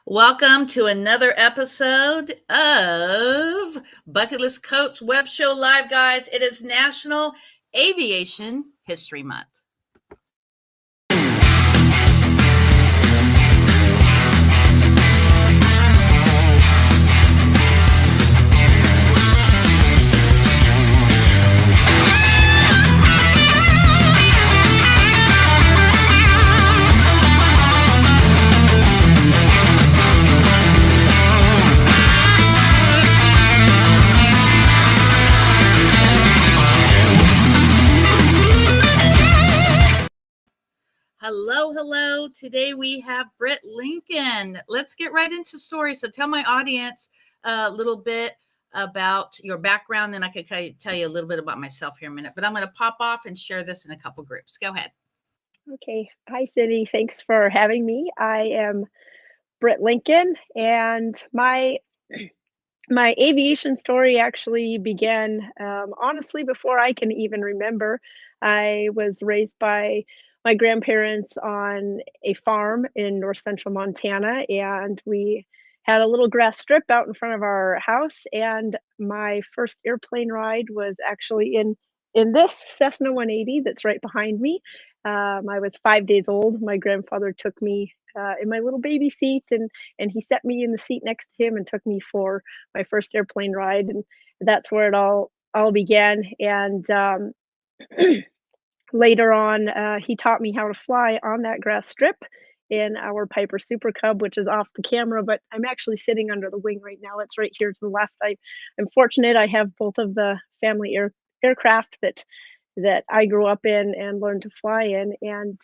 Welcome to another episode of Bucket List Coach Web Show Live, guys. It is National Aviation History Month. Hello. Today we have Britt Lincoln. Let's get right into stories. So tell my audience a little bit about your background, and I could tell you a little bit about myself here in a minute. But I'm going to pop off and share this in a couple groups. Go ahead. Okay. Hi, Cindy. Thanks for having me. I am Britt Lincoln, and my aviation story actually began honestly before I can even remember. I was raised by my grandparents on a farm in north central Montana, and we had a little grass strip out in front of our house. And my first airplane ride was actually in this Cessna 180 that's right behind me. I was 5 days old. My grandfather took me in my little baby seat, and he set me in the seat next to him and took me for my first airplane ride, and that's where it all began. And later on, he taught me how to fly on that grass strip in our Piper Super Cub, which is off the camera, but I'm actually sitting under the wing right now. It's right here to the left. I'm fortunate. I have both of the family aircraft that I grew up in and learned to fly in, and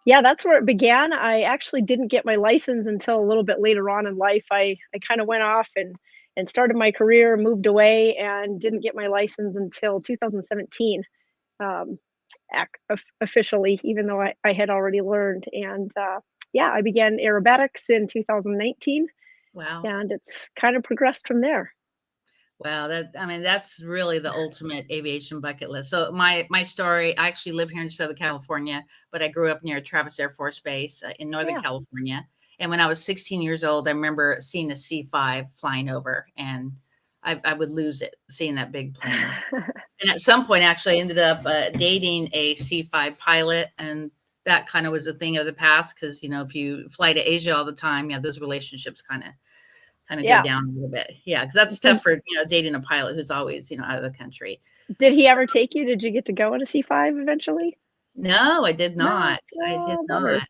yeah, that's where it began. I actually didn't get my license until a little bit later on in life. I kind of went off and started my career, moved away, and didn't get my license until 2017, um, officially, even though I had already learned. And yeah, I began aerobatics in 2019, Wow. and it's kind of progressed from there. Wow, that's really the ultimate aviation bucket list. So my story, I actually live here in Southern California, but I grew up near Travis Air Force Base in Northern Yeah. California. And when I was 16 years old, I remember seeing a C-5 flying over, and I would lose it seeing that big plane. And at some point, actually, I ended up dating a C-5 pilot, and that kind of was a thing of the past because if you fly to Asia all the time, yeah, those relationships kind of go Yeah. down a little bit. Yeah, because that's Did tough for dating a pilot who's always out of the country. did he ever take you? Did you get to go on a C5 eventually? No, I did No. not. I did Oh, bummer. not.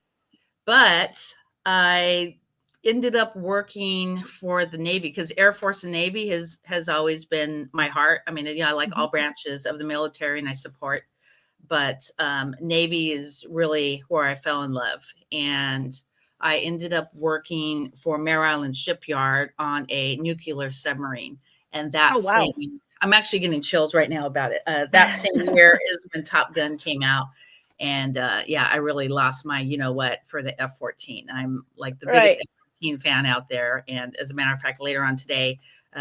But I ended up working for the Navy because Air Force and Navy has always been my heart. I mean, I like Mhm. all branches of the military and I support, but Navy is really where I fell in love. And I ended up working for Mare Island Shipyard on a nuclear submarine. And Oh, that wow. same, I'm actually getting chills right now about it. That same year is when Top Gun came out. And yeah, I really lost my, what, for the F-14. I'm like the biggest Right. F-14 fan out there. And as a matter of fact, later on today,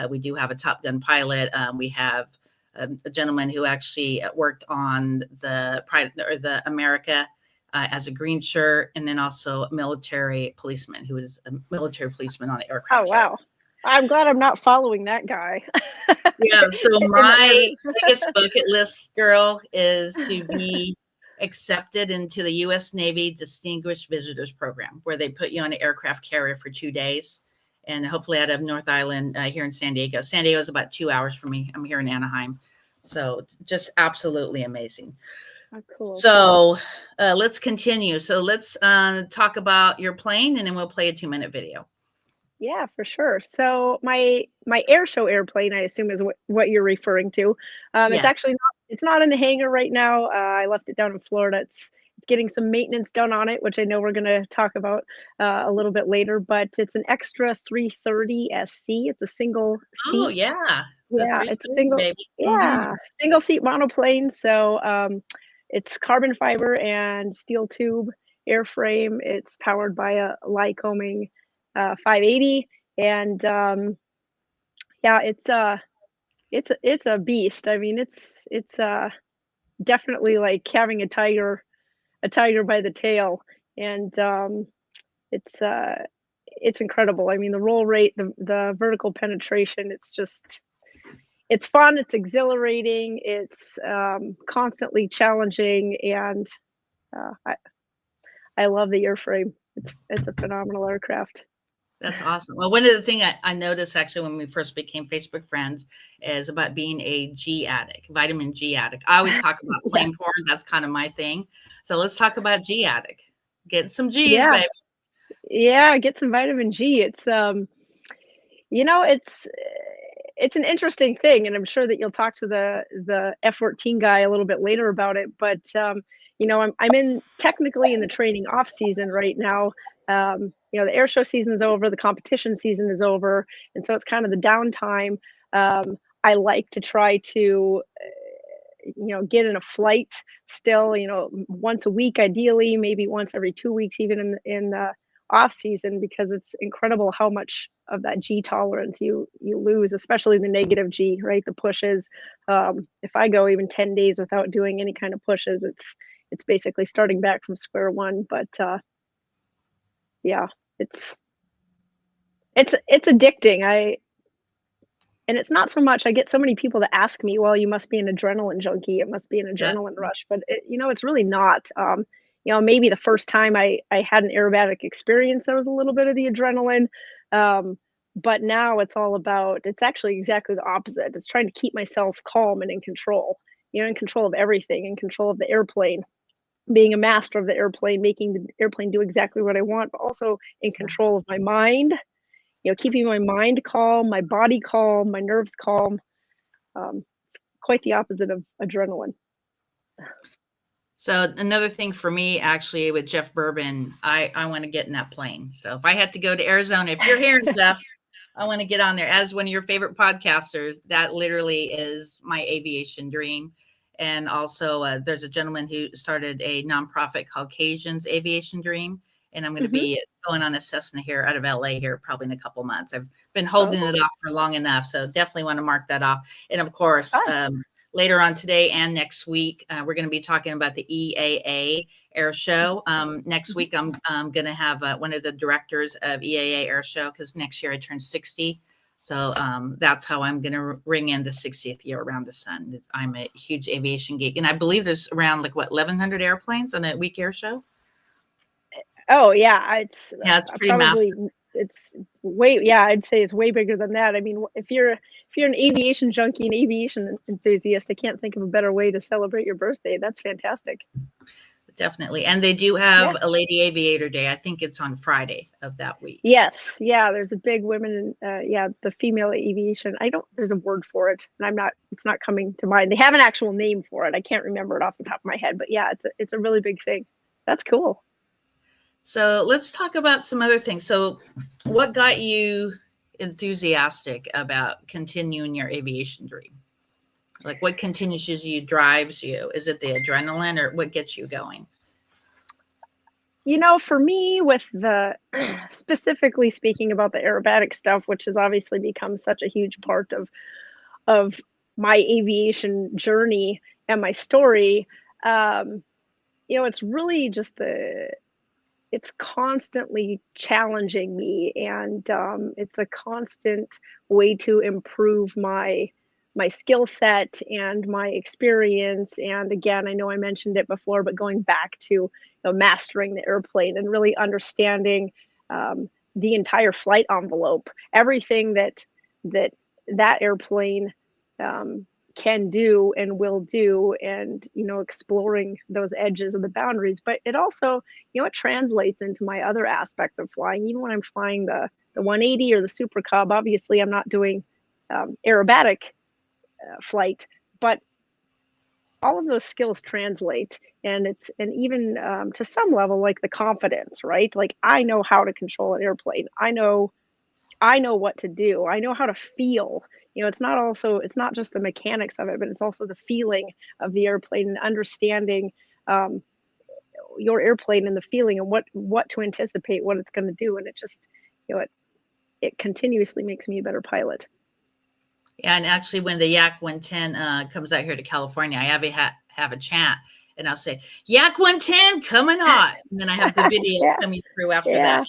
we do have a Top Gun pilot. We have a gentleman who actually worked on the Pride or the America as a green shirt, and then also a military policeman who was a military policeman on the Oh, aircraft carrier. wow. I'm glad I'm not following that guy Yeah, so in the my Army. biggest bucket list, girl, is to be accepted into the US Navy Distinguished Visitors Program, where they put you on an aircraft carrier for 2 days. And hopefully out of North Island here in San Diego. San Diego is about 2 hours from me. I'm here in Anaheim. So just absolutely amazing. Oh, cool. So let's continue. So let's talk about your plane and then we'll play a 2-minute video. Yeah, for sure. So my air show airplane, I assume, is what you're referring to. It's Yes. actually not. It's not in the hangar right now. I left it down in Florida. It's getting some maintenance done on it, which I know we're going to talk about a little bit later. But it's an extra 330 SC. It's a single Oh, seat. yeah. The Yeah, it's a 330, single. baby. Yeah, single seat monoplane. So it's carbon fiber and steel tube airframe. It's powered by a Lycoming 580, and yeah, it's a beast. I mean, it's definitely like having a tiger by the tail, and it's it's incredible. I mean, the roll rate, the vertical penetration, it's fun, it's exhilarating, it's constantly challenging, and I love the airframe. It's a phenomenal aircraft. That's awesome. Well, one of the things I noticed actually when we first became Facebook friends is about being a G addict, vitamin G addict. I always talk about Yeah, plane porn. That's kind of my thing. So let's talk about G addict. Getting some G's, yeah, baby. yeah. Get some vitamin G. It's you know, it's an interesting thing, and I'm sure that you'll talk to the F-14 guy a little bit later about it. But you know, I'm in technically in the training off season right now. You know, the air show season's over, the competition season is over, and so it's kind of the downtime. I like to try to you know, get in a flight still, you know, once a week ideally, maybe once every 2 weeks even in the off season, because it's incredible how much of that G tolerance you lose, especially the negative G, right? The pushes. If I go even 10 days without doing any kind of pushes, it's basically starting back from square one. But yeah, it's it's addicting. And it's not so much I get so many people that ask me, "Well, you must be an adrenaline junkie. It must be an Yeah. adrenaline rush," but you know, it's really not. You know, maybe the first time I had an aerobatic experience, there was a little bit of the adrenaline, um, but now it's all about. It's actually exactly the opposite. It's trying to keep myself calm and in control. You know, in control of everything, in control of the airplane, being a master of the airplane, making the airplane do exactly what I want, but also in control of my mind, you know, keeping my mind calm, my body calm, my nerves calm. Um, quite the opposite of adrenaline. So another thing for me, actually, with Jeff Bourbon, I want to get in that plane. So if I had to go to Arizona, if you're here, Jeff, I want to get on there. As one of your favorite podcasters, that literally is my aviation dream. And also, there's a gentleman who started a nonprofit called Cajun's Aviation Dream, and I'm going to Mhm. be going on a Cessna here out of LA here probably in a couple months. I've been holding Oh, it off for long enough, so definitely want to mark that off. And of course, ah, later on today and next week, we're going to be talking about the EAA Air Show. Next mhm. week, I'm going to have one of the directors of EAA Air Show because next year I turn 60. So that's how I'm going to ring in the 60th year around the sun. I'm a huge aviation geek. And I believe there's around like what, 1,100 airplanes on a week air show? Oh, yeah, it's Yeah, it's pretty massive. probably it's way yeah, I'd say it's way bigger than that. I mean, if you're an aviation junkie, an aviation enthusiast, I can't think of a better way to celebrate your birthday. That's fantastic. Definitely. And they do Yeah. have a Lady Aviator Day. I think it's on Friday of that week. Yes, yeah, there's a big women, yeah, the female aviation. I don't there's a word for it, and it's not coming to mind. They have an actual name for it. I can't remember it off the top of my head, but yeah, it's a really big thing. That's cool. So let's talk about some other things. So, what got you enthusiastic about continuing your aviation dream? Like, what continues you, drives you? Is it the adrenaline, or what gets you going? You know, for me, with the specifically speaking about the aerobatic stuff, which has obviously become such a huge part of my aviation journey and my story, um, you know, it's really just it's constantly challenging me, and it's a constant way to improve my skill set and my experience. And again, I know I mentioned it before, but going back to, you know, mastering the airplane and really understanding the entire flight envelope, everything that that airplane um, can do and will do, and you know, exploring those edges of the boundaries. But it also, you know, it translates into my other aspects of flying. Even when I'm flying the 180 or the Super Cub, obviously I'm not doing aerobatic flight, but all of those skills translate, and it's and even to some level, like the confidence, right? Like I know how to control an airplane. I know what to do. I know how to feel. You know, it's not just the mechanics of it, but it's also the feeling of the airplane and understanding um, your airplane and the feeling and what to anticipate, what it's going to do, and it just, you know, it continuously makes me a better pilot. Yeah, and actually, when the Yak 110 comes out here to California, I have a chat, and I'll say Yak 110 coming hot, and then I have the video Yeah, coming through after yeah, that.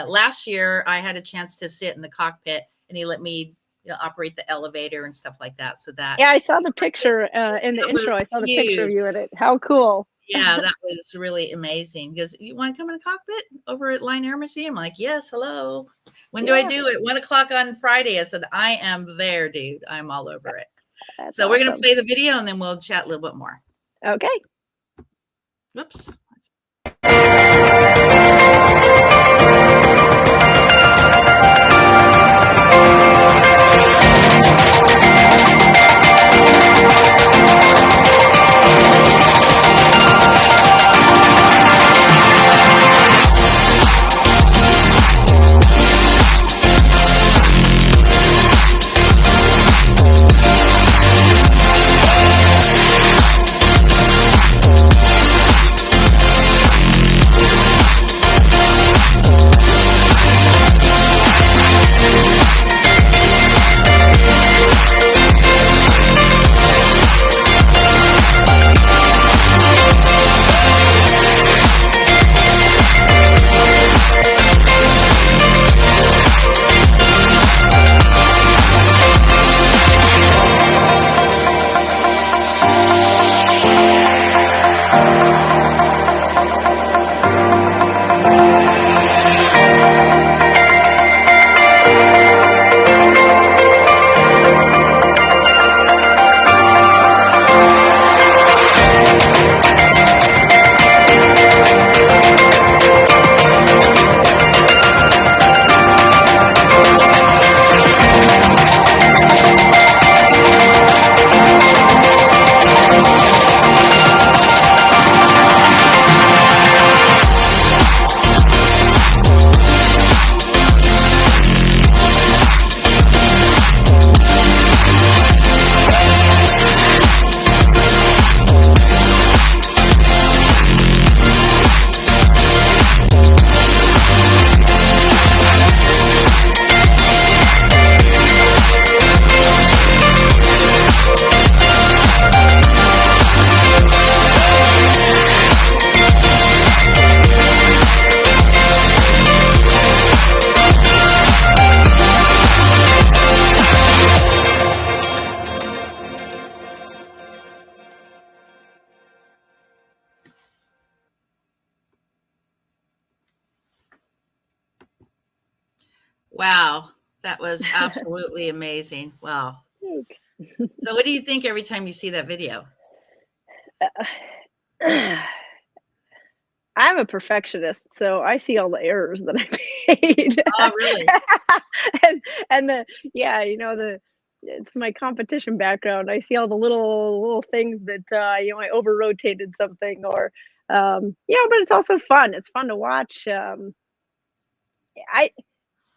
Last year, I had a chance to sit in the cockpit, and he let me, operate the elevator and stuff like that. So that Yeah, I saw the picture in the that was intro. I saw the picture of huge. you in it. How cool. Yeah, that was really amazing. Because you want to come in the cockpit over at Line Air Museum? I'm like, yes, hello. When do I Yeah, do it? 1 o'clock on Friday. I said, I am there, dude. I'm all over it. that's So we're gonna awesome. play the video and then we'll chat a little bit more. Okay. Whoops. Wow, that was absolutely amazing. Wow. Thanks. So what do you think every time you see that video? I'm a perfectionist, so I see all the errors that I made. Oh, really? And the yeah, it's my competition background. I see all the little things that I over rotated something or but it's also fun. It's fun to watch. I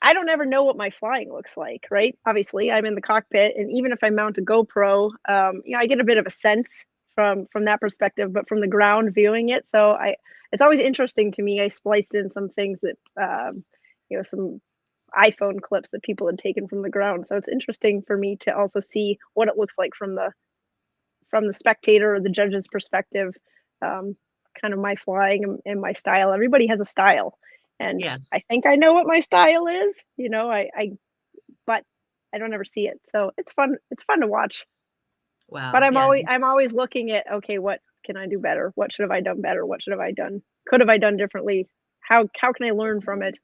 I don't ever know what my flying looks like, right? Obviously, I'm in the cockpit, and even if I mount a GoPro, I get a bit of a sense from that perspective, but from the ground viewing it, so I it's always interesting to me. I spliced in some things that, some iPhone clips that people had taken from the ground, so it's interesting for me to also see what it looks like from the spectator or the judge's perspective, um, kind of my flying and my style. Everybody has a style, and Yes. I think I know what my style is. But I don't ever see it, so it's fun. It's fun to watch. But Wow. Yeah. I'm always looking at okay, what can I do better? What should have I done better? What should have I done? Could have I done differently? How can I learn from it?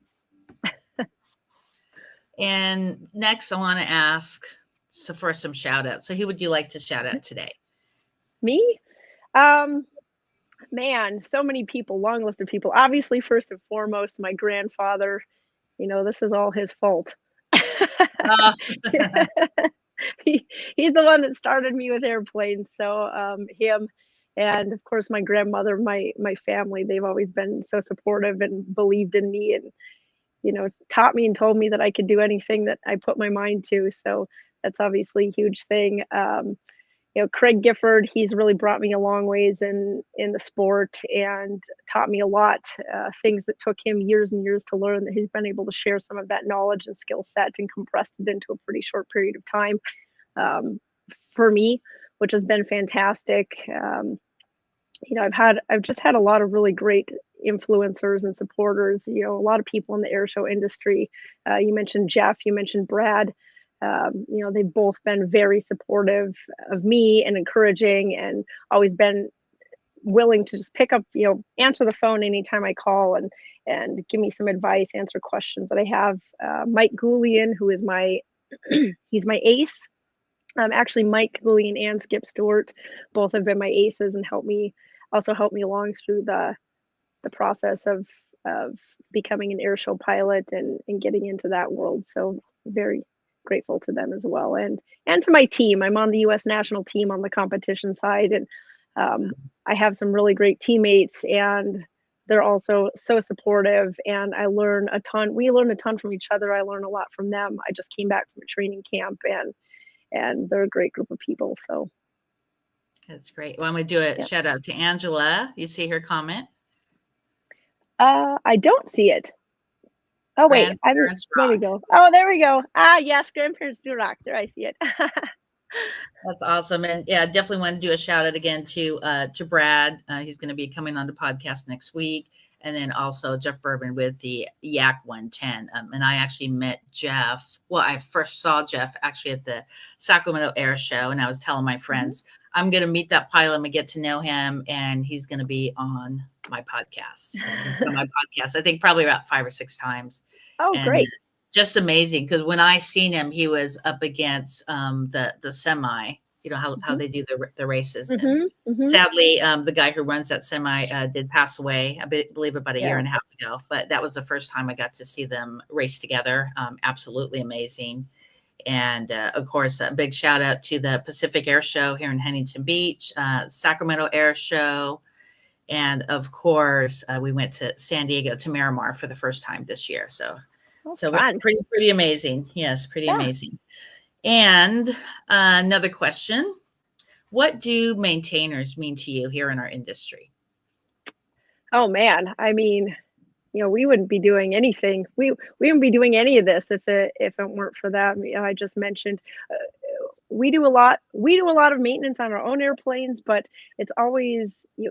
And next, I want to ask for some shout outs. So, who would you like to shout out today? Me? Um, Man, so many people, long list of people. Obviously, first and foremost, my grandfather. This is all his fault. Oh, He's the one that started me with airplanes, so, him, and of course, my grandmother, my family, they've always been so supportive and believed in me and, taught me and told me that I could do anything that I put my mind to, so that's obviously a huge thing. Craig Gifford, he's really brought me a long ways in the sport and taught me a lot, things that took him years and years to learn, that he's been able to share some of that knowledge and skill set and compressed it into a pretty short period of time, um, for me, which has been fantastic. I've just had a lot of really great influencers and supporters. You know, a lot of people in the air show industry. You mentioned Jeff, you mentioned Brad. You know, they've both been very supportive of me and encouraging, and always been willing to just pick up, you know, answer the phone anytime I call, and give me some advice, answer questions that I have. Mike Goulian, who is my he's my ace. Actually, Mike Goulian and Skip Stewart both have been my aces and helped me along through the process of becoming an airshow pilot and getting into that world. So very grateful to them as well, and to my team. I'm on the US national team on the competition side, and I have some really great teammates, and they're also so supportive, and I learn a ton. We learn a ton from each other. I learn a lot from them. I just came back from a training camp, and they're a great group of people. So That's great. Well, I'm going to do a shout out to Angela. You see her comment? I don't see it. Oh, wait. There we go. Oh, there we go. Yes, grandparents do rock. There, I see it. That's awesome. And yeah, I definitely want to do a shout out again to Brad. He's going to be coming on the podcast next week. And then also Jeff Bourbon with the Yak 110. And I actually met Jeff. Well, I first saw Jeff actually at the Sacramento Air Show. And I was telling my friends, I'm going to meet that pilot. I'm going to get to know him. And he's going to be on my podcast. He's been on my podcast, I think probably about 5 or 6 times. Oh, and great. Just amazing. Because when I seen him, he was up against the semi. You know how they do the races. Sadly, the guy who runs that semi did pass away, I believe about a year and a half ago. But that was the first time I got to see them race together. Absolutely amazing. And of course, a big shout out to the Pacific Air Show here in Huntington Beach, Sacramento Air Show. And of course, we went to San Diego to Miramar for the first time this year. So pretty amazing. Yes, pretty amazing. And another question, what do maintainers mean to you here in our industry? Oh, man. I mean, you know, we wouldn't be doing anything. We wouldn't be doing any of this if it weren't for that. I just mentioned we do a lot of maintenance on our own airplanes, but it's always, you know,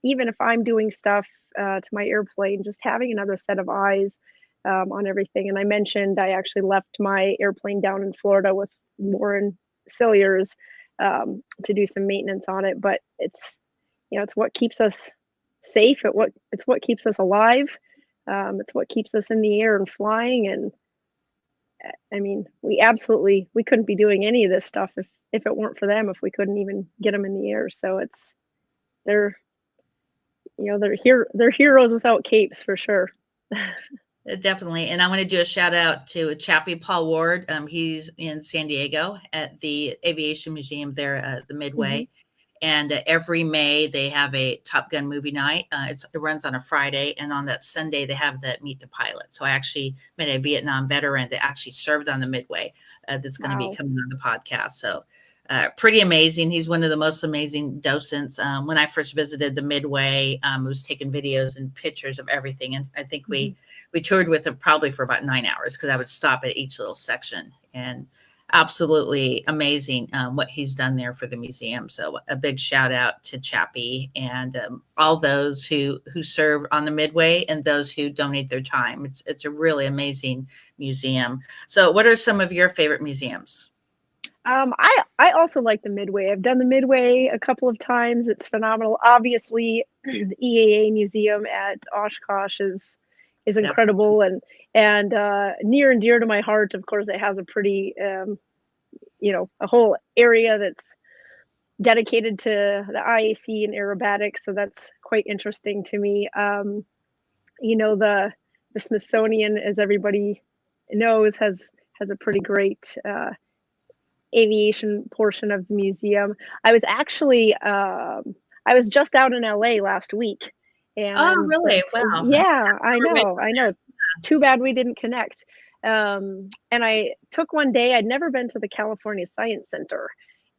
even if I'm doing stuff to my airplane, just having another set of eyes on everything. And I mentioned I actually left my airplane down in Florida with Warren Cilliers to do some maintenance on it. But it's, you know, it's what keeps us safe. It's what keeps us alive. It's what keeps us in the air and flying. And I mean, we couldn't be doing any of this stuff if it weren't for them, if we couldn't even get them in the air. So they're heroes without capes for sure. Definitely. And I want to do a shout out to Chappie Paul Ward. He's in San Diego at the Aviation Museum there at the Midway. And every May they have a Top Gun movie night. It runs on a Friday, and on that Sunday they have the Meet the Pilot. So I actually met a Vietnam veteran that actually served on the Midway that's going to be coming on the podcast. So pretty amazing. He's one of the most amazing docents. When I first visited the Midway, I was taking videos and pictures of everything. And I think we toured with him probably for about 9 hours because I would stop at each little section. And absolutely amazing what he's done there for the museum. So a big shout out to Chappie and all those who serve on the Midway and those who donate their time. It's a really amazing museum. So what are some of your favorite museums? I also like the Midway. I've done the Midway a couple of times. It's phenomenal. Obviously, the EAA Museum at Oshkosh is incredible and near and dear to my heart. Of course, it has a pretty, a whole area that's dedicated to the IAC and aerobatics. So that's quite interesting to me. The Smithsonian, as everybody knows, has a pretty great aviation portion of the museum. I was actually, I was just out in LA last week. And, oh, really? Wow. Yeah, I know. Too bad we didn't connect. And I took one day. I'd never been to the California Science Center.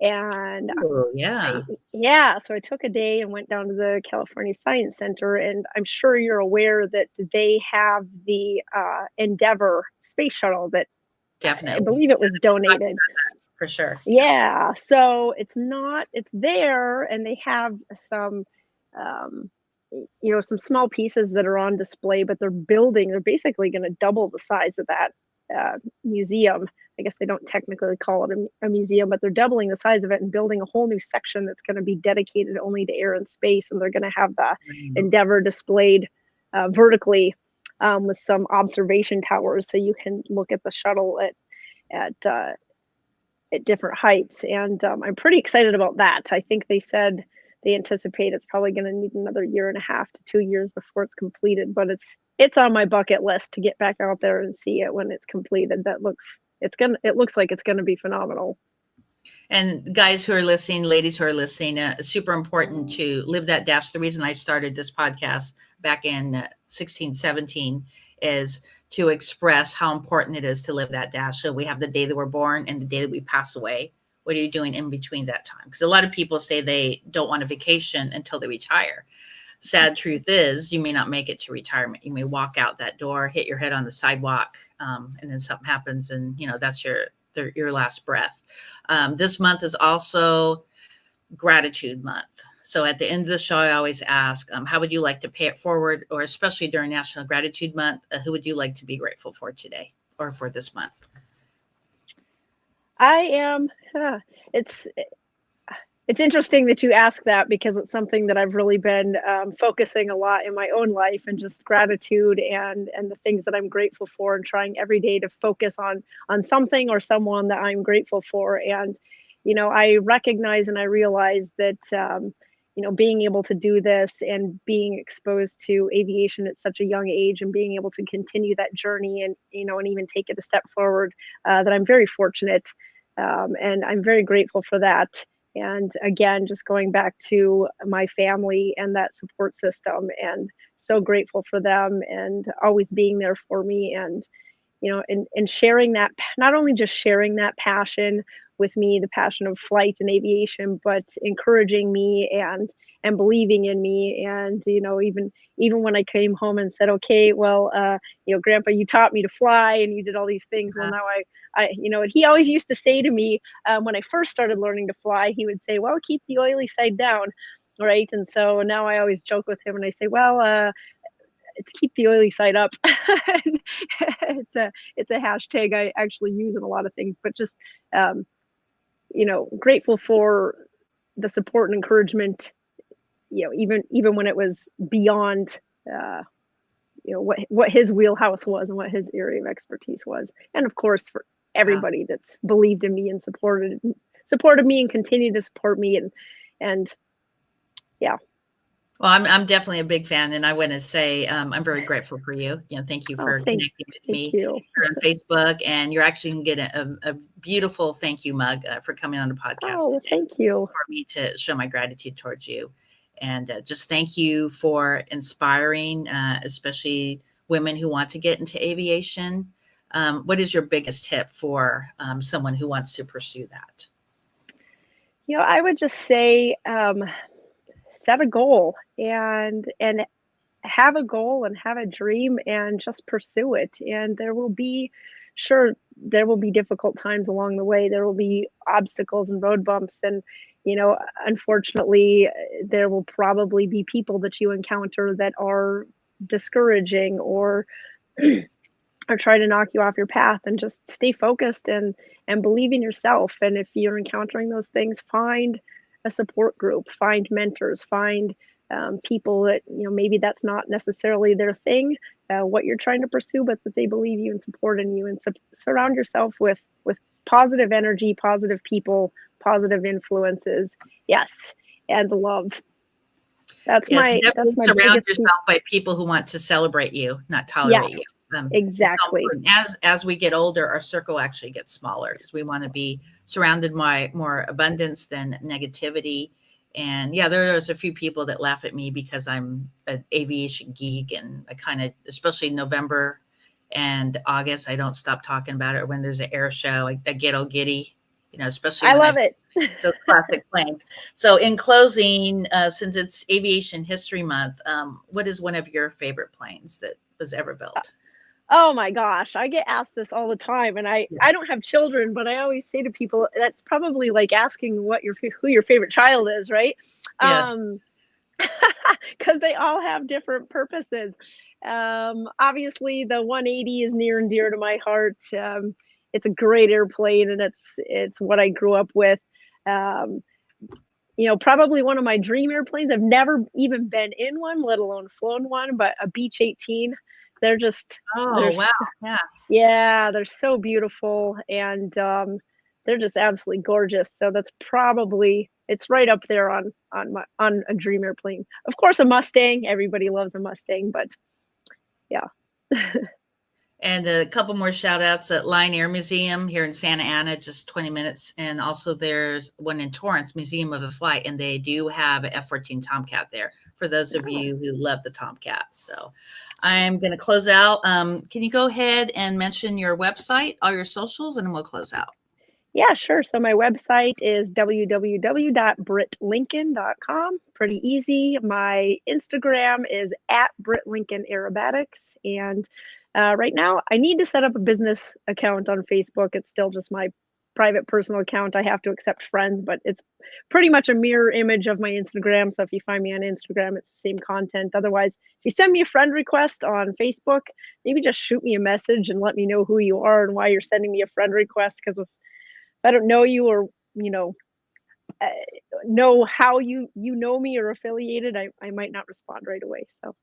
And so I took a day and went down to the California Science Center. And I'm sure you're aware that they have the Endeavour space shuttle that I believe it was donated. For sure. Yeah. So it's there, and they have some some small pieces that are on display, but they're basically going to double the size of that museum. I guess they don't technically call it a museum, but they're doubling the size of it and building a whole new section that's going to be dedicated only to air and space. And they're going to have the Endeavour displayed vertically with some observation towers, so you can look at the shuttle at different heights. And I'm pretty excited about that. I think they said they anticipate it's probably going to need another 1.5 to 2 years before it's completed, but it's on my bucket list to get back out there and see it when it's completed. It looks like it's going to be phenomenal. And guys who are listening, ladies who are listening, it's super important to live that dash. The reason I started this podcast back in 16, 17 is to express how important it is to live that dash. So we have the day that we're born and the day that we pass away. What are you doing in between that time? Because a lot of people say they don't want a vacation until they retire. Sad truth is you may not make it to retirement. You may walk out that door, hit your head on the sidewalk, and then something happens and, that's your last breath. This month is also Gratitude Month. So at the end of the show, I always ask, how would you like to pay it forward, or especially during National Gratitude Month, who would you like to be grateful for today or for this month? It's interesting that you ask that, because it's something that I've really been focusing a lot in my own life, and just gratitude and the things that I'm grateful for, and trying every day to focus on something or someone that I'm grateful for. And, I recognize and I realize that, being able to do this and being exposed to aviation at such a young age, and being able to continue that journey and, and even take it a step forward, that I'm very fortunate. And I'm very grateful for that. And again, just going back to my family and that support system, and so grateful for them and always being there for me. And, and sharing that, not only just sharing that passion with me, the passion of flight and aviation, but encouraging me and believing in me. And, even when I came home and said, okay, well, Grandpa, you taught me to fly and you did all these things. Well, now and he always used to say to me, when I first started learning to fly, he would say, well, keep the oily side down. Right. And so now I always joke with him and I say, well, it's keep the oily side up. It's a hashtag I actually use in a lot of things, but just, grateful for the support and encouragement, even when it was beyond, what his wheelhouse was and what his area of expertise was. And of course, for everybody that's believed in me and supported me and continued to support me. And yeah. Well, I'm definitely a big fan, and I want to say I'm very grateful for you. Thank you for connecting with me. You're on Facebook, and you're actually going to get a beautiful thank you mug for coming on the podcast. Oh, thank you. For me to show my gratitude towards you, and just thank you for inspiring, especially women who want to get into aviation. What is your biggest tip for someone who wants to pursue that? I would just say, set a goal and have a goal and have a dream and just pursue it. And there will be difficult times along the way. There will be obstacles and road bumps. And, unfortunately, there will probably be people that you encounter that are discouraging or try to knock you off your path. And just stay focused and believe in yourself. And if you're encountering those things, find a support group, find mentors, find people that, maybe that's not necessarily their thing, what you're trying to pursue, but that they believe you and support in you, and surround yourself with positive energy, positive people, positive influences. Yes. And love. That's my surround yourself by people who want to celebrate you, not tolerate you. Exactly. As we get older, our circle actually gets smaller, because we want to be surrounded by more abundance than negativity. And there's a few people that laugh at me because I'm an aviation geek, and I kind of, especially November and August, I don't stop talking about it. Or when there's an air show, I get all giddy, especially I love it. Those classic planes. So in closing, since it's Aviation History Month, what is one of your favorite planes that was ever built? Oh my gosh, I get asked this all the time, and I don't have children, but I always say to people, that's probably like asking who your favorite child is, right? Yes. because they all have different purposes. Obviously, the 180 is near and dear to my heart. It's a great airplane, and it's what I grew up with. Um, probably one of my dream airplanes. I've never even been in one, let alone flown one, but a Beech 18. They're just Oh, they're wow. s- Yeah. yeah, they're so beautiful, and they're just absolutely gorgeous. So that's probably it's right up there on a dream airplane. Of course, a Mustang. Everybody loves a Mustang, but yeah. And a couple more shout outs at Line Air Museum here in Santa Ana, just 20 minutes. And also there's one in Torrance, Museum of the Flight, and they do have an F-14 Tomcat there for those of Oh. you who love the Tomcat. So I'm going to close out. Can you go ahead and mention your website, all your socials, and then we'll close out? Yeah, sure. So my website is www.brittlincoln.com. Pretty easy. My Instagram is at Britt Lincoln Aerobatics. And right now, I need to set up a business account on Facebook. It's still just my private personal account. I have to accept friends, but it's pretty much a mirror image of my Instagram. So if you find me on Instagram, it's the same content. Otherwise, if you send me a friend request on Facebook, maybe just shoot me a message and let me know who you are and why you're sending me a friend request. Because if I don't know you or, you uh, know how you know me or affiliated, I might not respond right away. So,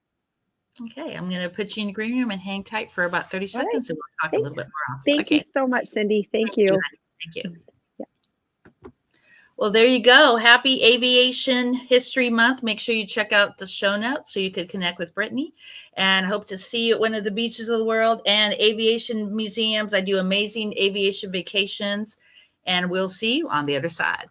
Okay, I'm going to put you in the green room and hang tight for about 30 all right. seconds and we'll talk a Thanks. little bit more. Thank you Okay, so much, Cindy. Thank thank you, you. honey. Thank you. Yeah. Well, there you go. Happy Aviation History Month. Make sure you check out the show notes so you could connect with Brittany, and hope to see you at one of the beaches of the world and aviation museums. I do amazing aviation vacations, and we'll see you on the other side.